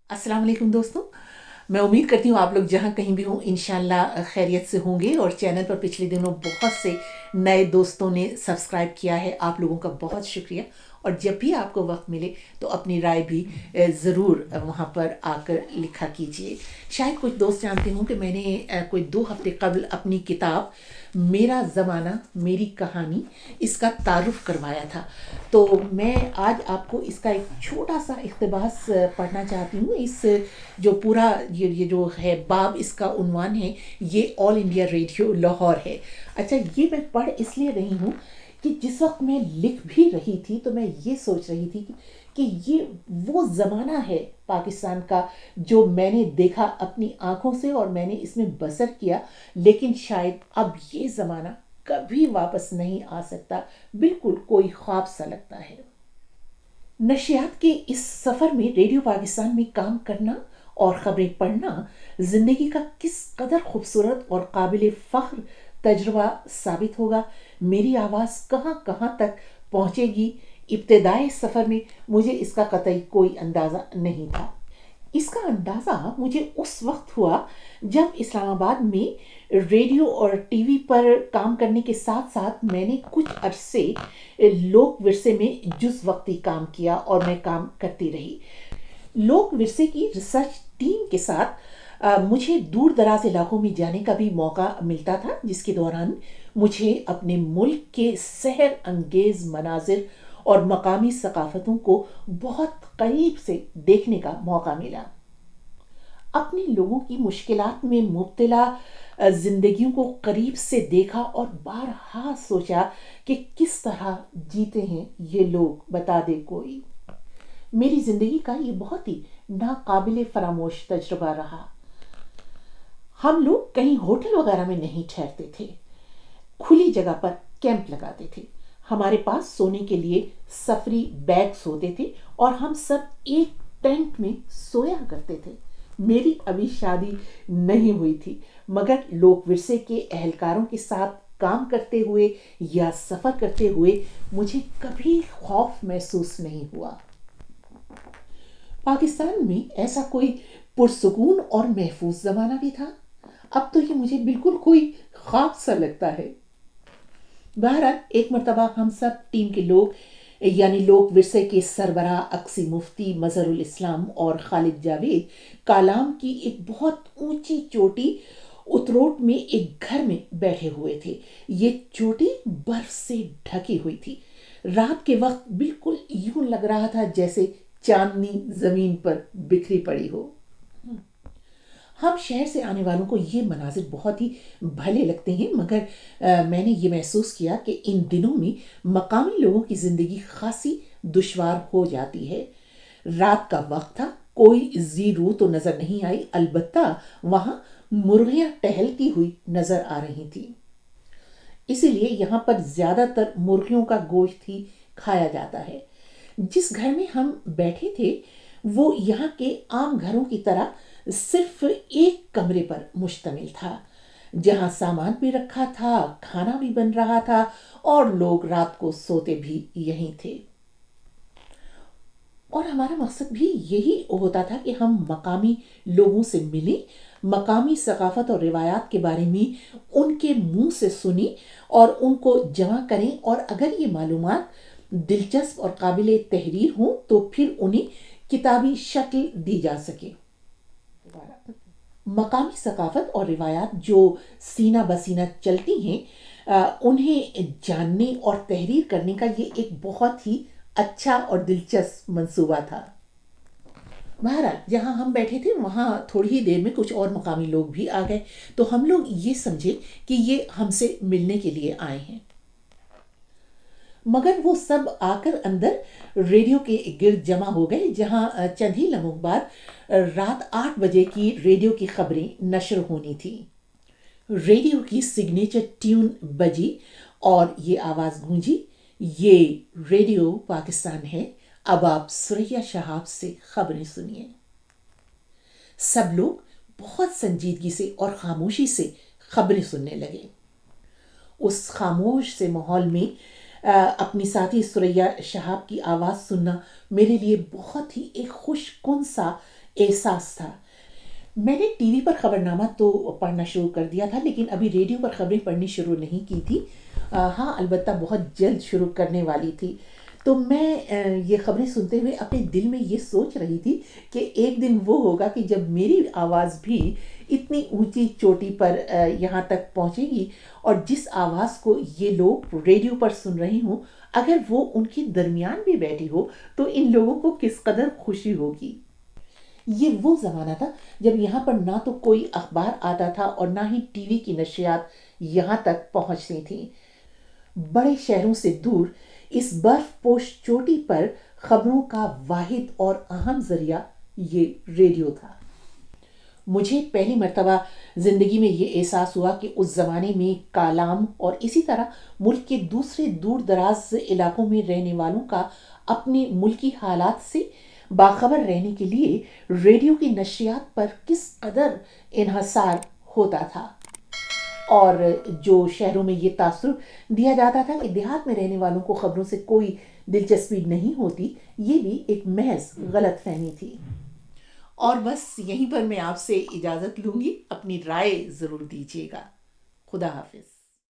अस्सलाम वालेकुम दोस्तों। मैं उम्मीद करती हूँ आप लोग जहाँ कहीं भी हों इंशाल्लाह खैरियत से होंगे। और चैनल पर पिछले दिनों बहुत से नए दोस्तों ने सब्सक्राइब किया है, आप लोगों का बहुत शुक्रिया। और जब भी आपको वक्त मिले तो अपनी राय भी ज़रूर वहाँ पर आकर लिखा कीजिए। शायद कुछ दोस्त जानते हों कि मैंने कोई 2 हफ्ते कबल अपनी किताब मेरा ज़माना मेरी कहानी इसका तारुफ करवाया था। तो मैं आज आपको इसका एक छोटा सा इक़्तिबास पढ़ना चाहती हूँ। इस जो पूरा ये जो है बाब, इसका उन्वान है ये ऑल इंडिया रेडियो लाहौर है। अच्छा, ये मैं पढ़ इसलिए रही हूँ कि जिस वक्त मैं लिख भी रही थी तो मैं ये सोच रही थी कि ये वो ज़माना है पाकिस्तान का जो मैंने देखा अपनी आंखों से और मैंने इसमें बसर किया, लेकिन शायद अब ये ज़माना कभी वापस नहीं आ सकता। बिल्कुल कोई ख्वाब सा लगता है। नशियात के इस सफ़र में रेडियो पाकिस्तान में काम करना और ख़बरें पढ़ना ज़िंदगी का किस कदर खूबसूरत और काबिल फ़ख्र तजुर्बा साबित होगा। मेरी आवाज़ कहाँ कहाँ तक पहुँचेगी, इब्तदाई सफ़र में मुझे इसका कतई कोई अंदाज़ा नहीं था। इसका अंदाज़ा मुझे उस वक्त हुआ जब इस्लामाबाद में रेडियो और टीवी पर काम करने के साथ साथ मैंने कुछ अरसे लोक विरसे में जुज़ वक्ती काम किया और मैं काम करती रही। लोक विरसे की रिसर्च टीम के साथ मुझे दूर दराज इलाकों में जाने का भी मौका मिलता था, जिसके दौरान मुझे अपने मुल्क के सहर अंगेज़ मनाजिर और मकामी सकाफ़तों को बहुत करीब से देखने का मौका मिला। अपने लोगों की मुश्किलात में मुब्तला ज़िंदगियों को करीब से देखा और बारहा सोचा कि किस तरह जीते हैं ये लोग, बता दे कोई। मेरी ज़िंदगी का ये बहुत ही नाकाबिले फरामोश तजुर्बा रहा। हम लोग कहीं होटल वगैरह में नहीं ठहरते थे, खुली जगह पर कैंप लगाते थे। हमारे पास सोने के लिए सफरी बैग्स होते थे और हम सब एक टेंट में सोया करते थे। मेरी अभी शादी नहीं हुई थी, मगर लोक विरसे के एहलकारों के साथ काम करते हुए या सफ़र करते हुए मुझे कभी खौफ महसूस नहीं हुआ। पाकिस्तान में ऐसा कोई पुरसुकून और महफूज ज़माना भी था। अब तो ये मुझे बिल्कुल कोई ख्वाब सा लगता है। बहरहाल एक मरतबा हम सब टीम के लोग यानी लोक विरसे के सरबराह अक्सी मुफ्ती मजहरुल इस्लाम और खालिद जावेद कालाम की एक बहुत ऊंची चोटी उतरोट में एक घर में बैठे हुए थे। ये चोटी बर्फ से ढकी हुई थी। रात के वक्त बिल्कुल यूं लग रहा था जैसे चांदनी जमीन पर बिखरी पड़ी हो। हम शहर से आने वालों को ये मनाजिर बहुत ही भले लगते हैं, मगर मैंने ये महसूस किया कि इन दिनों में मकामी लोगों की ज़िंदगी खासी दुश्वार हो जाती है। रात का वक्त था, कोई जी रूह तो नज़र नहीं आई, अलबत्ता वहाँ मुर्गियाँ टहलती हुई नज़र आ रही थी। इसीलिए यहाँ पर ज़्यादातर मुर्गियों का गोश्त ही खाया जाता है। जिस घर में हम बैठे थे वो यहाँ के आम घरों की तरह सिर्फ एक कमरे पर मुश्तमिल था, जहाँ सामान भी रखा था, खाना भी बन रहा था और लोग रात को सोते भी यहीं थे। और हमारा मकसद भी यही होता था कि हम मकामी लोगों से मिलें, मकामी सकाफत और रिवायात के बारे में उनके मुंह से सुनी और उनको जमा करें, और अगर ये मालूमात दिलचस्प और काबिल तहरीर हों तो फिर उन्हें किताबी शक्ल दी जा सके। मकामी सकाफत और रिवायात जो सीना बसीना चलती हैं, उन्हें जानने और तहरीर करने का ये एक बहुत ही अच्छा और दिलचस्प मंसूबा था। बहरहाल जहाँ हम बैठे थे वहाँ थोड़ी ही देर में कुछ और मकामी लोग भी आ गए, तो हम लोग ये समझे कि ये हमसे मिलने के लिए आए हैं। मगर वो सब आकर अंदर रेडियो के गिर्द जमा हो गए, जहाँ चंद ही लम्हों बाद रात 8 बजे की रेडियो की खबरें नशर होनी थी। रेडियो की सिग्नेचर ट्यून बजी और ये आवाज़ गूंजी, ये रेडियो पाकिस्तान है, अब आप सुरैया शहाब से खबरें सुनिए। सब लोग बहुत संजीदगी से और खामोशी से खबरें सुनने लगे। उस खामोश से माहौल में अपनी साथी सुरैया शहाब की आवाज़ सुनना मेरे लिए बहुत ही एक खुशकुन सा एहसास था। मैंने टीवी पर खबरनामा तो पढ़ना शुरू कर दिया था, लेकिन अभी रेडियो पर खबरें पढ़नी शुरू नहीं की थी। हाँ, अलबत्ता बहुत जल्द शुरू करने वाली थी। तो मैं ये खबरें सुनते हुए अपने दिल में ये सोच रही थी कि एक दिन वो होगा कि जब मेरी आवाज़ भी इतनी ऊंची चोटी पर यहाँ तक पहुँचेगी, और जिस आवाज़ को ये लोग रेडियो पर सुन रही हूँ, अगर वो उनके दरमियान भी बैठी हो तो इन लोगों को किस कदर खुशी होगी। ये वो ज़माना था जब यहाँ पर ना तो कोई अखबार आता था और ना ही टीवी की नशियात यहाँ तक पहुँचती थी। बड़े शहरों से दूर इस बर्फ पोश चोटी पर खबरों का वाहिद और अहम जरिया ये रेडियो था। मुझे पहली मर्तबा ज़िंदगी में ये एहसास हुआ कि उस ज़माने में कालाम और इसी तरह मुल्क के दूसरे दूर दराज इलाकों में रहने वालों का अपने मुल्की हालात से बाखबर रहने के लिए रेडियो की नशियात पर किस कदर इन्हसार होता था। और जो शहरों में ये तासुर दिया जाता था कि देहात में रहने वालों को खबरों से कोई दिलचस्पी नहीं होती, ये भी एक महज गलत फहमी थी। और बस यहीं पर मैं आपसे इजाज़त लूँगी, अपनी राय ज़रूर दीजिएगा। खुदा हाफिज़।